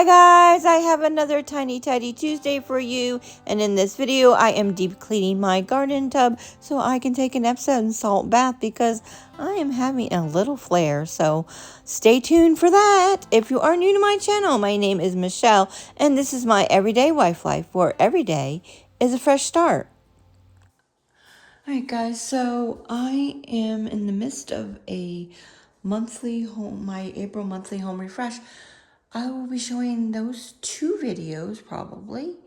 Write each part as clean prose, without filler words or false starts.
Hi guys, I have another Tiny Tidy Tuesday for you, and in this video I am deep cleaning my garden tub so I can take an Epsom salt bath because I am having a little flare, so stay tuned for that. If you are new to my channel, my name is Michelle and this is my everyday wife life where every day is a fresh start. Alright guys, so I am in the midst of a my April monthly home refresh. I will be showing those two videos probably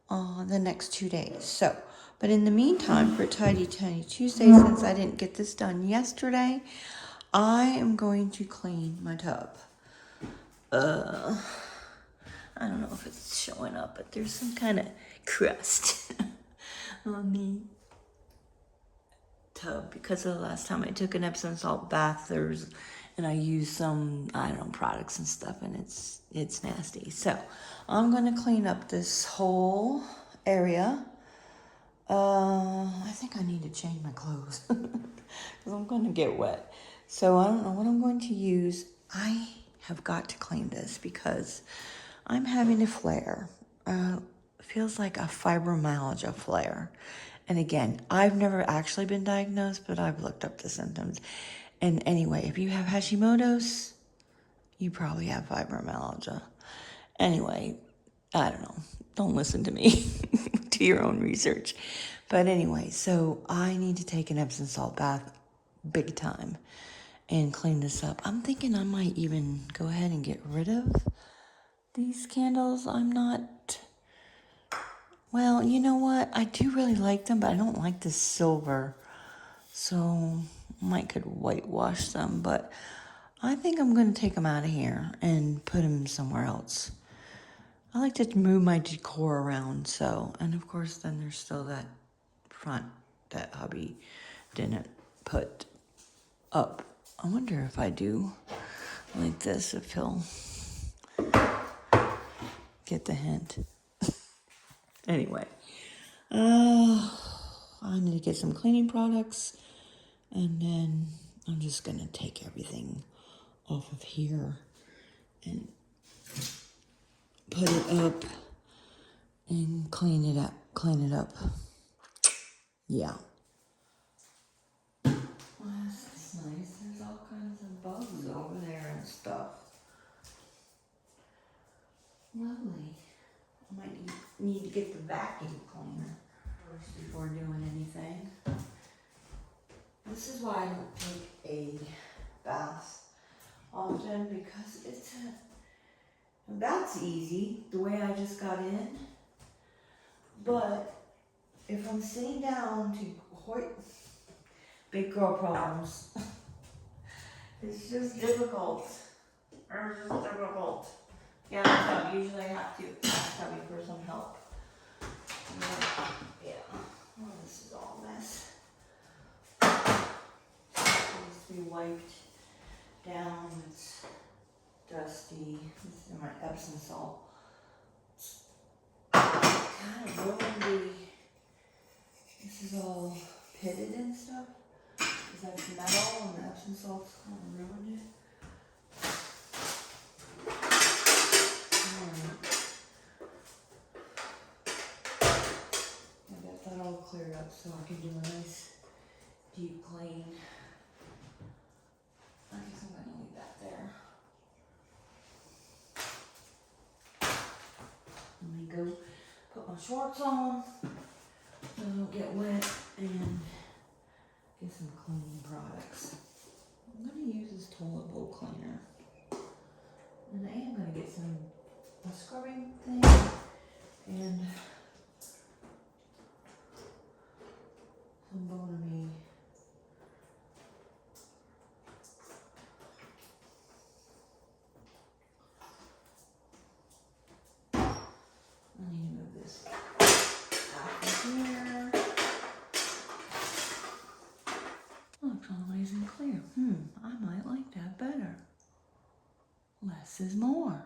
the next 2 days. So, but in the meantime, for Tidy Tuesday, since I didn't get this done yesterday, I am going to clean my tub. I don't know if it's showing up, but there's some kind of crust on the tub because of the last time I took an Epsom salt bath. And I used some, I don't know, products and stuff, and it's nasty. So I'm gonna clean up this whole area. I think I need to change my clothes because I'm gonna get wet. So I don't know what I'm going to use. I have got to clean this because I'm having a flare. Feels like a fibromyalgia flare. And again, I've never actually been diagnosed, but I've looked up the symptoms. And anyway, if you have Hashimoto's, you probably have fibromyalgia. Anyway, I don't know. Don't listen to me. Do your own research. But anyway, so I need to take an Epsom salt bath big time and clean this up. I'm thinking I might even go ahead and get rid of these candles. Well, you know what? I do really like them, but I don't like the silver. So might could whitewash them, but I think I'm going to take them out of here and put them somewhere else. I like to move my decor around, so, and of course then there's still that front that hubby didn't put up. I wonder if I do like this, if he'll get the hint. Anyway, I need to get some cleaning products, and then I'm just gonna take everything off of here and put it up and clean it up. Yeah. Well, that's nice. There's all kinds of bugs over there and stuff. Lovely. I might need to get the vacuum cleaner first before doing anything. This is why I don't take a bath often, because that's easy, the way I just got in. But if I'm sitting down to big girl problems, it's just difficult. Yeah, so usually I have to ask hubby for some help. Yeah. Oh, this is all a mess. It needs to be wiped down. It's dusty. This is my Epsom salt. Kind of ruined this is all pitted and stuff. Because that's metal and the Epsom salt's kind of ruined it. I got that all cleared up so I can do a nice deep clean. I guess I'm going to leave that there. Let me go put my shorts on so I don't get wet and get some cleaning products. I'm going to use this toilet bowl cleaner. And I am going to get a scrubbing thing and some Bonamy. I need to move this out of here. Looks all nice and clear. I might like that better. Less is more.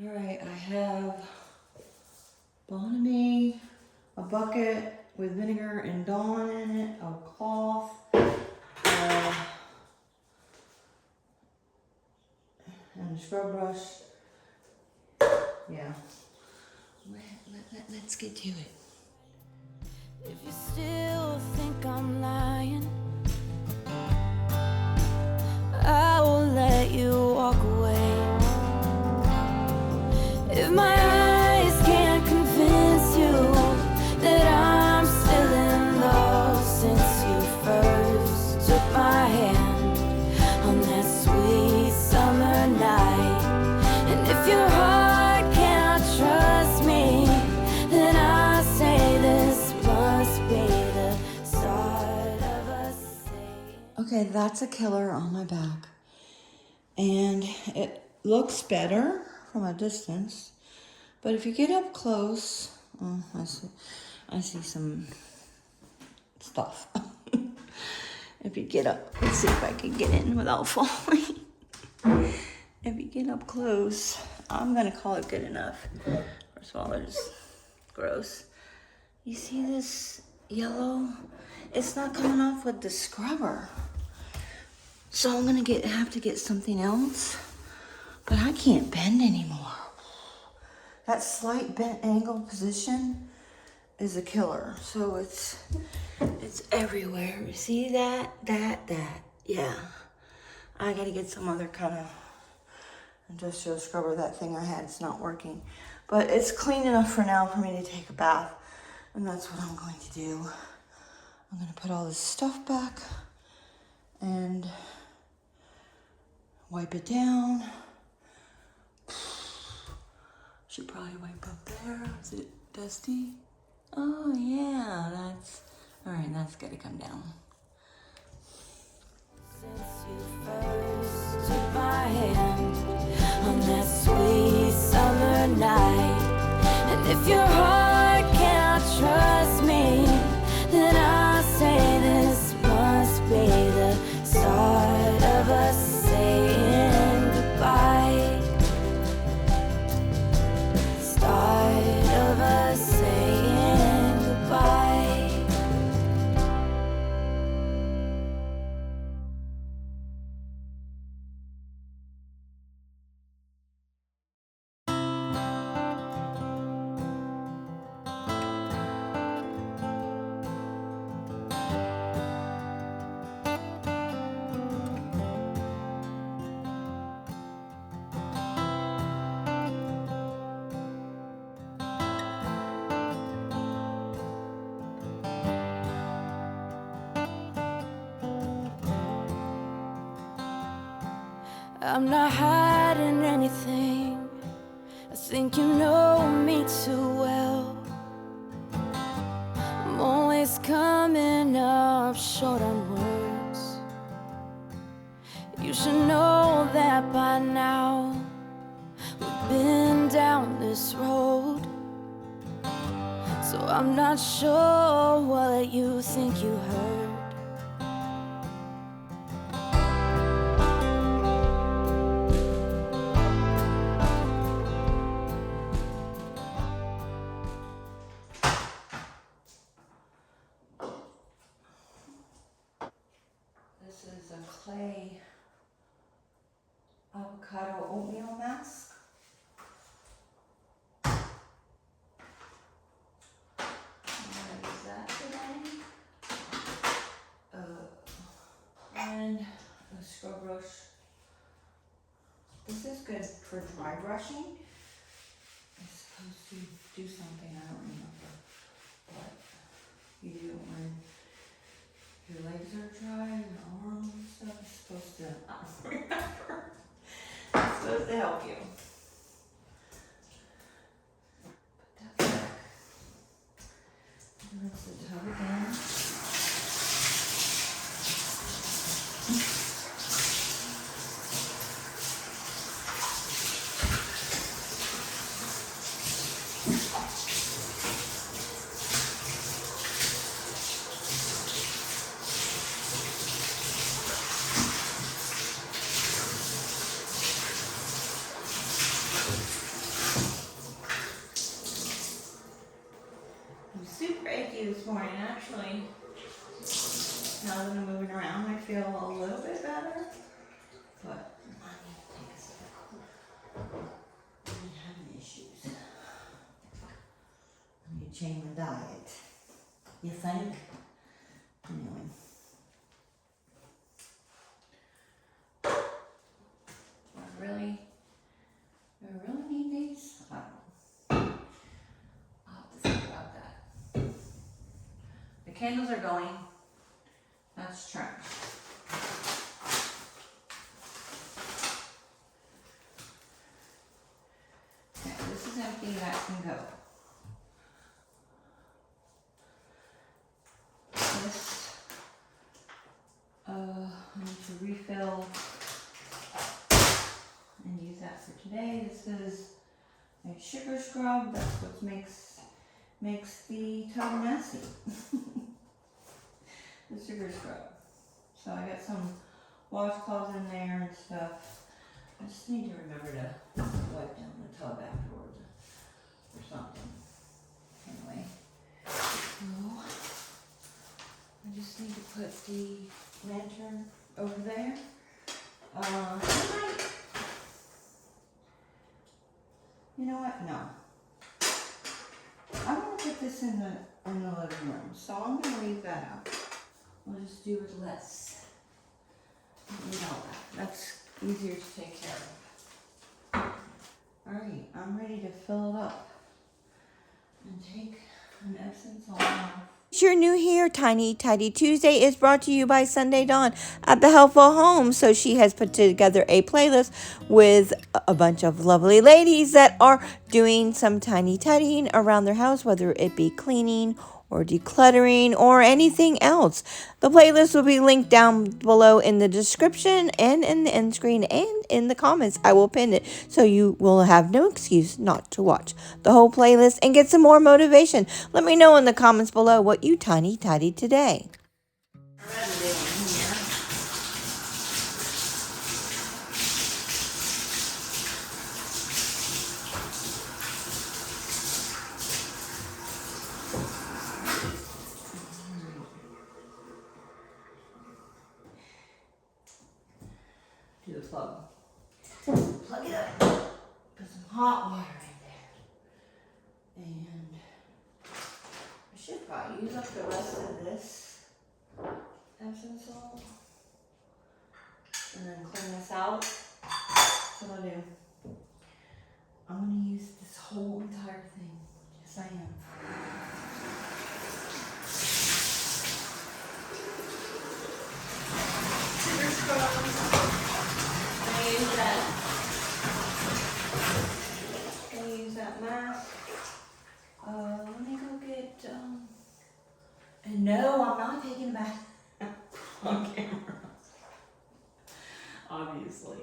Alright, I have Bonamy, a bucket with vinegar and Dawn in it, a cloth, and a scrub brush. Yeah. Let's get to it. If you still think I'm lying, I will let you walk away. If my eyes can't convince you that I'm still in love since you first took my hand on that sweet summer night, and if your heart cannot trust me, then I say this must be the start of us saying. Okay, that's a killer on my back. And it looks better from a distance. But if you get up close, oh, I see some stuff. If you get up, let's see if I can get in without falling. If you get up close, I'm gonna call it good enough. First of all, it's gross. You see this yellow? It's not coming off with the scrubber. So I'm gonna have to get something else, but I can't bend anymore. That slight bent angle position is a killer. So it's everywhere. You see that? Yeah. I gotta get some other kind of industrial scrubber. That thing I had, it's not working. But it's clean enough for now for me to take a bath. And that's what I'm going to do. I'm gonna put all this stuff back and wipe it down. Should probably wipe up there. Is it dusty? Oh yeah, all right, that's gotta come down. Since you first took my hand on that sweet summer night, and if your heart cannot trust me, then I say this must be the start of us saying goodbye. Start of us saying goodbye. I'm not hiding anything. I think you know me too well. I'm always coming up short on words. You should know that by now. We've been down this road, so I'm not sure what you think you heard. This is a clay avocado oatmeal mask. I'm gonna use that today. And a scrub brush. This is good for dry brushing. It's supposed to do something, I don't remember what you do when your legs are dry and your arms and stuff. It's supposed to, I don't remember. It's supposed to help you. Put that back. Rinse the tub again. I'm super achy this morning, actually. Now that I'm moving around, I feel a little bit better. But I need to take a sip of cool change my diet. You think? Anyway. Do I really need these? I don't know. I'll have to think about that. The candles are going. That's trash. Okay, this is empty, that can go. This, I need to refill and use that for today. This is a sugar scrub. That's what makes the tub messy. The sugar scrub. So I got some washcloths in there and stuff. I just need to remember to wipe down the tub afterwards or something. Anyway, so I just need to put the lantern over there. You know what? No. I want to put this in the living room, so I'm going to leave that out. We'll just do it less. You know that. That's easier to take care of. Alright, I'm ready to fill it up and take an Epsom salt off. If you're new here, Tiny Tidy Tuesday is brought to you by Sunday Dawn at the Helpful Home. So she has put together a playlist with a bunch of lovely ladies that are doing some tiny tidying around their house, whether it be cleaning or decluttering or anything else. The playlist will be linked down below in the description and in the end screen and in the comments. I will pin it so you will have no excuse not to watch the whole playlist and get some more motivation. Let me know in the comments below what you tiny tidied today. Do the plug. Plug it up. Put some hot water in there. And I should probably use up the rest of this Epsom salt. And then clean this out. That's what I'll do. I'm going to use this whole entire thing. Yes, I am. Sugar scrubs. Use that mask. Let me go get, and no, I'm not taking a bath on camera. Obviously.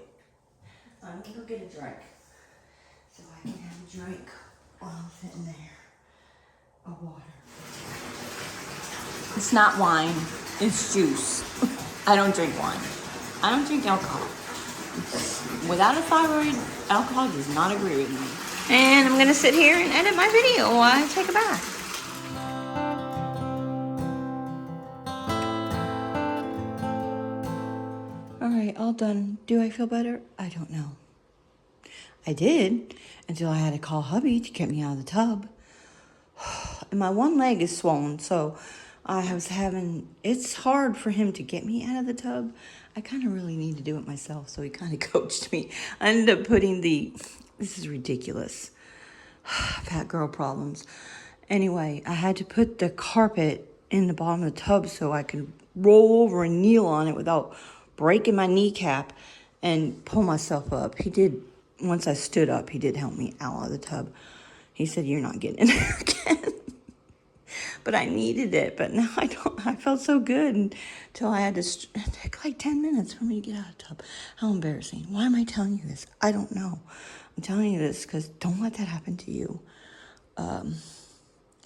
I'm gonna go get a drink. So I can have a drink while I'm sitting there. Of water. It's not wine, it's juice. I don't drink wine. I don't drink alcohol. Without a thyroid, alcohol does not agree with me. And I'm gonna sit here and edit my video while I take a bath. Alright, all done. Do I feel better? I don't know. I did, until I had to call hubby to get me out of the tub. And my one leg is swollen, so I was it's hard for him to get me out of the tub. I kind of really need to do it myself, so he kind of coached me. I ended up putting this is ridiculous. Fat girl problems. Anyway, I had to put the carpet in the bottom of the tub so I could roll over and kneel on it without breaking my kneecap and pull myself up. Once I stood up, he did help me out of the tub. He said, "You're not getting in there again." But I needed it. But now I don't. I felt so good until I had to take like 10 minutes for me to get out of the tub. How embarrassing. Why am I telling you this? I don't know. I'm telling you this because don't let that happen to you.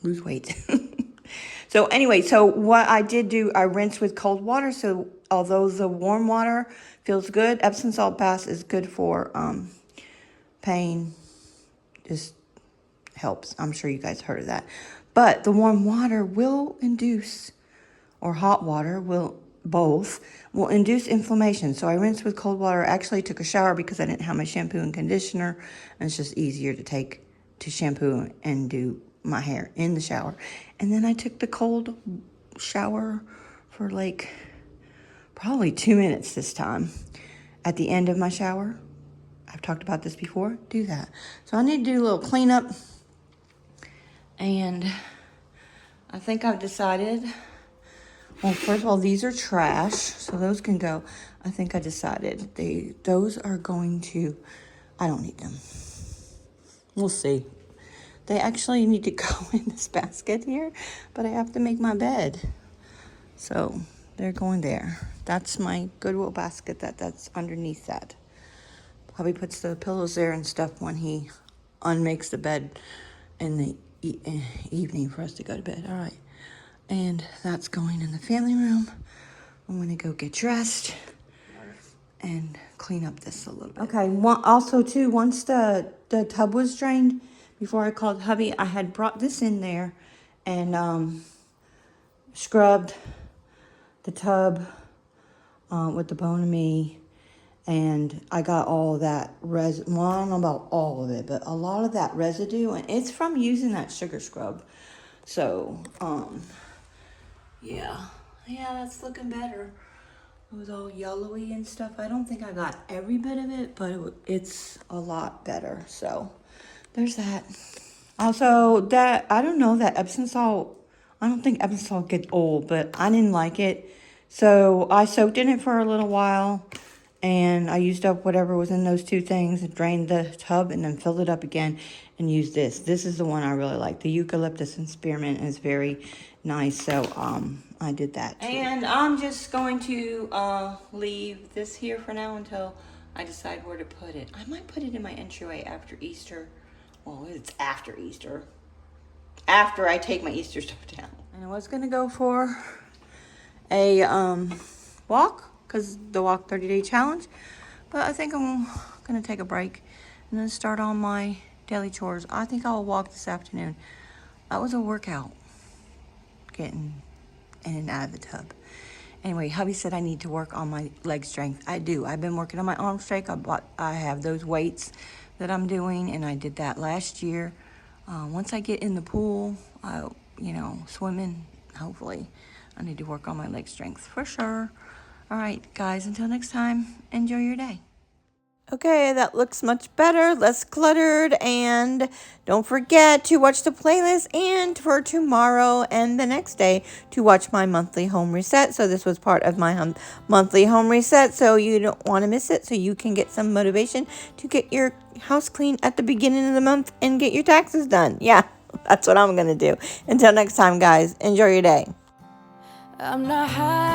Lose weight. So anyway, so what I did do, I rinsed with cold water. So although the warm water feels good, Epsom salt bath is good for pain. Just helps. I'm sure you guys heard of that. But the warm water will induce, or hot water will induce inflammation. So I rinsed with cold water. I actually took a shower because I didn't have my shampoo and conditioner. And it's just easier to shampoo and do my hair in the shower. And then I took the cold shower for like probably 2 minutes this time. At the end of my shower, I've talked about this before, do that. So I need to do a little cleanup. And I think I've decided, well, first of all, these are trash, so those can go. I think I decided those are going to, I don't need them. We'll see. They actually need to go in this basket here, but I have to make my bed. So they're going there. That's my Goodwill basket that's underneath that. Probably puts the pillows there and stuff when he unmakes the bed in the evening for us to go to bed. All right. And that's going in the family room. I'm going to go get dressed and clean up this a little bit. Okay, also too, once the tub was drained, before I called hubby, I had brought this in there and scrubbed the tub with the Bone of Me, and I got all that well, I don't know about all of it, but a lot of that residue, and it's from using that sugar scrub. So, yeah, that's looking better. It was all yellowy and stuff. I don't think I got every bit of it, but it's a lot better. So there's that. Also, that, I don't know, that Epsom salt, I don't think Epsom salt gets old, but I didn't like it. So I soaked in it for a little while, and I used up whatever was in those two things, and drained the tub, and then filled it up again and used this. This is the one I really like. The eucalyptus and spearmint is very nice. So I did that too. And I'm just going to leave this here for now until I decide where to put it. I might put it in my entryway after Easter. Well, it's after Easter. After I take my Easter stuff down. And I was going to go for a walk, because the Walk 30-Day Challenge. But I think I'm going to take a break and then start on my daily chores. I think I'll walk this afternoon. That was a workout, getting in and out of the tub. Anyway, hubby said I need to work on my leg strength. I do. I've been working on my arm strength. I have those weights that I'm doing, and I did that last year. Once I get in the pool, swimming, hopefully, I need to work on my leg strength for sure. All right, guys, until next time, enjoy your day. Okay, that looks much better, less cluttered, and don't forget to watch the playlist and for tomorrow and the next day to watch my monthly home reset. So this was part of my monthly home reset, so you don't want to miss it, so you can get some motivation to get your house clean at the beginning of the month and get your taxes done. Yeah, that's what I'm going to do. Until next time, guys, enjoy your day. I'm not high.